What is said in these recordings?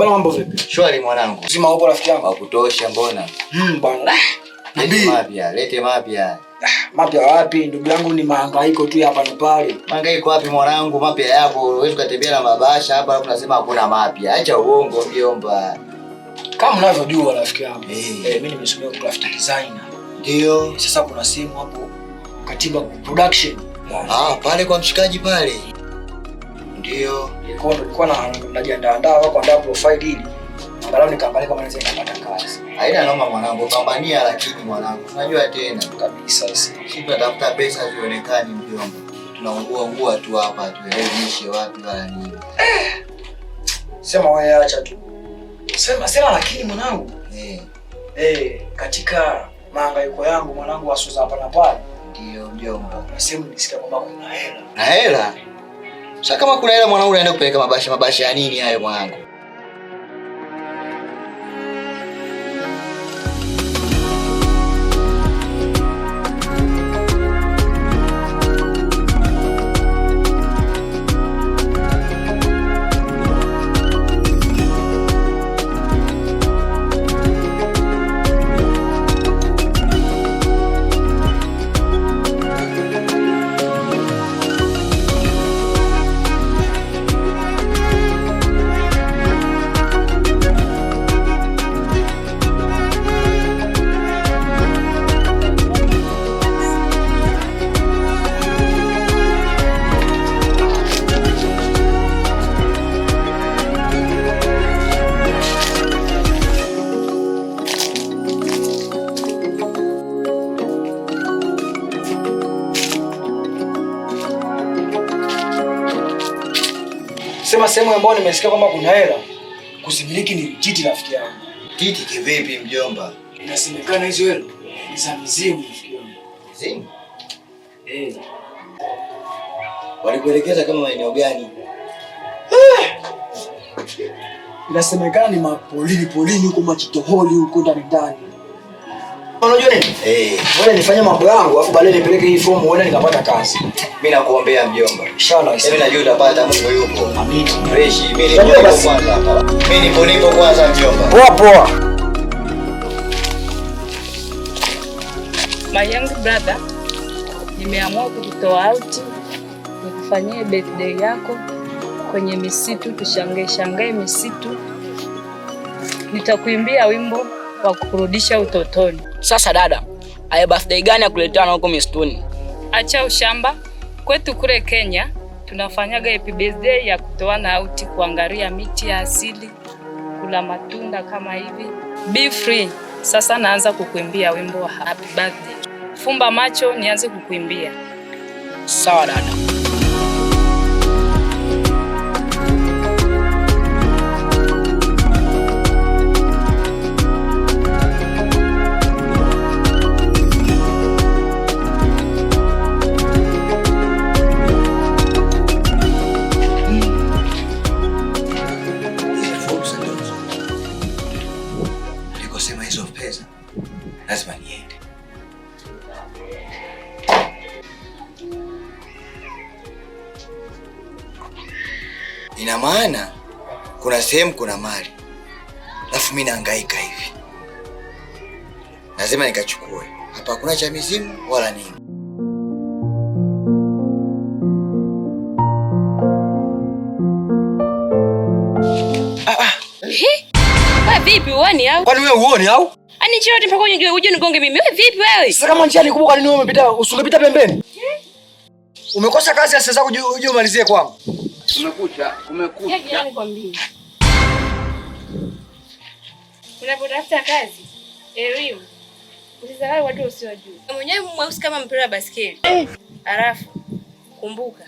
Bwana mambo vipi? Shwari mwanangu. Zima upo rafiki yangu? Wa kutosha mbona? Bwana. Lete mapya. Mapya wapi? Ndugu yangu ni mahangaiko tu hapa na pale. Mahangaiko wapi mwanangu? Mapya yapo. Wewe ukatembea na mabasha hapa alafu unasema hakuna mapya. Acha uongo mjomba. Kama unavyojua rafiki yangu. Mimi nimesomea graphic designer. Ndio. Sasa kuna sehemu hapo Katiba production. Pale kwa mshikaji pale. Ndio. Nilikuwa najiandaa kuandaa profile hili. Angalau nikaangalia kama naweza kupata kazi. Haina noma mwanangu, pambania lakini mwanangu. Unajua tena kabisa sisi. Sisi tunatafuta pesa zionekane mjomba. Tunaungua tu hapa tueleweshe wapi wala nini. Sema wewe acha tu. Sema lakini mwanangu. Katika mahangaiko yangu mwanangu asuza hapa na pale. Ndio mjomba. Nasema nisikia kwamba kuna hela. Na hela? Sasa kama kuna hela mwanangu unaenda kupeleka mabasha ya nini hayo mwanangu? Sema sehemu ambayo nimesikia kwamba kuna hela kusimiliki ni Titi rafiki yangu. Titi kivipi mjomba? Inasemekana hizo hela ni za mizimu rafiki yangu. Mizimu? Walikuelekeza kama maeneo gani? Inasemekana ni polini huko Machitoholi huko ndani. Unajua nini? Wewe nifanye mambo yangu afu baadaye nipeleke hii fomu uone nikapata kazi. Mimi nakuombea mjomba. Inshallah. Mimi najua utapata, Mungu yupo. Amin. Fresh, mimi nipo kwanza. Mimi nipo kwanza mjomba. Poa. My young brother, nimeamua kukutoa out nikufanyie birthday yako kwenye misitu, tushangae misitu. Nitakuimbia wimbo wa kukurudisha utotoni. Sasa dada, haya birthday gani ya kuletana huko misituni? Acha ushamba. Kwetu kule Kenya tunafanyaga happy birthday ya kutoana out, kuangalia miti ya asili, kula matunda kama hivi. Be free. Sasa naanza kukuimbia wimbo wa happy birthday. Fumba macho nianze kukuimbia. Sawa dada. Lazima niende. Ina maana kuna sehemu kuna mali. Alafu mimi nahangaika hivi. Lazima nikachukue. Hapa hakuna cha mizimu wala nini. Vipi uone au? Kwani wewe uone au? Ani chio mpaka uje nigonge mimi. Wewe vipi wewe? Sasa kama njia ni kubwa, kwa nini wewe umepita usingepita pembeni? Umekosa kazi ya sasa uje umalizie kwangu. Umekucha. Yaani nikwambie. Unapotafuta kazi, elimu, usisahau watu usiowajua. Mwenyewe mweusi kama mpira wa baskeli. Alafu kumbuka,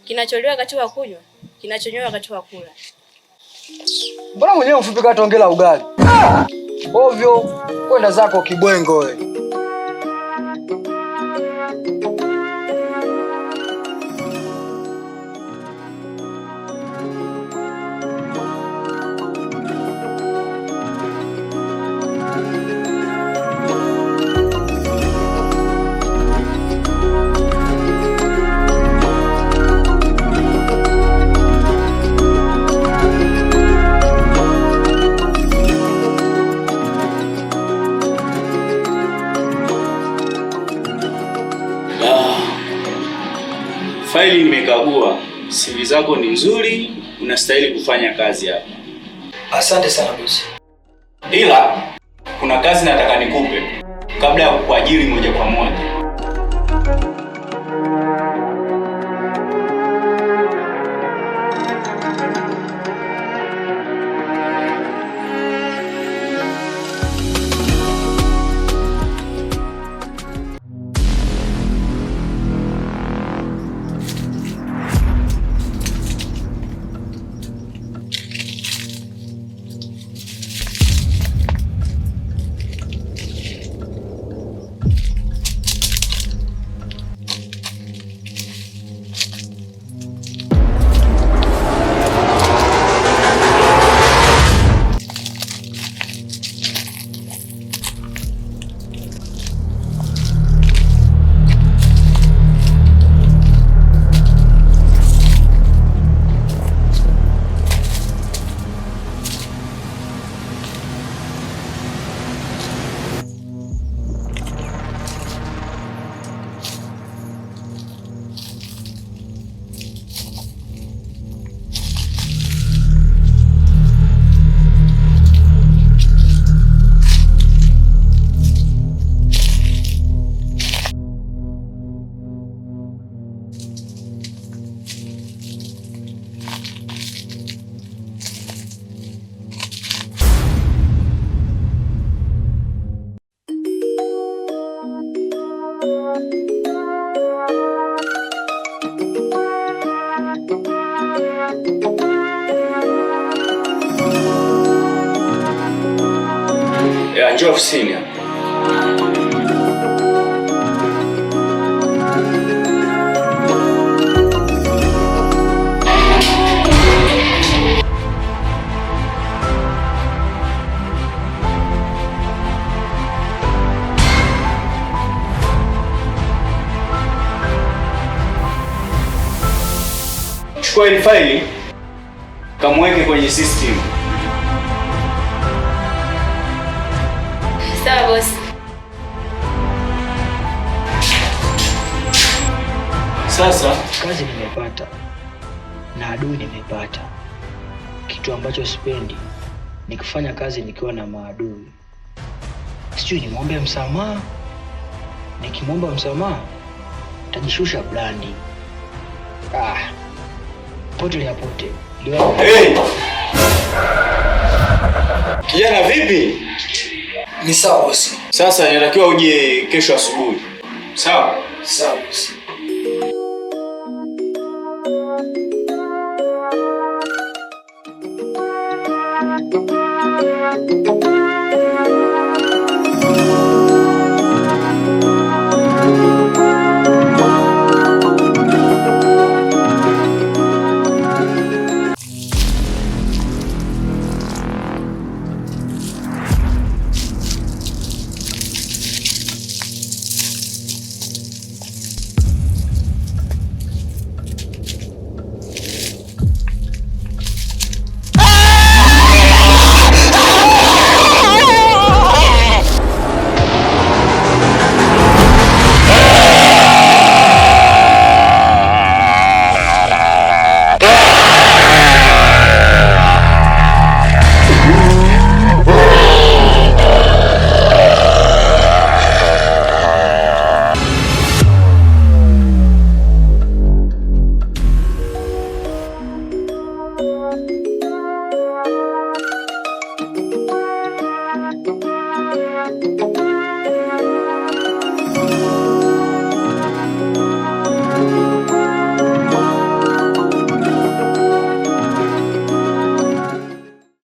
kinacholiwa wakati wa kunywa, kinachonywa wakati wa kula. Mbona mwenyewe ufupi kama tongela ugali? Ovyo, kwenda zako kibwengo wewe. zako ni nzuri, unastahili kufanya kazi hapa. Asante sana bosi. Ila kuna kazi nataka nikupe kabla ya kukuajiri moja kwa moja. Njoo ofisini hapa. Chukua hili faili kamweke kwenye system. Sawa bosi. Sasa Kazi nimepata na adui nimepata. Kitu ambacho sipendi ni kufanya kazi nikiwa na maadui. Sijui nimwombe msamaha. Nikimwomba msamaha tajishusha brandi. Pote ya pote. hey! Kijana vipi? Ni sawa bosi. Sasa inatakiwa uje kesho asubuhi. Sawa? Sawa bosi.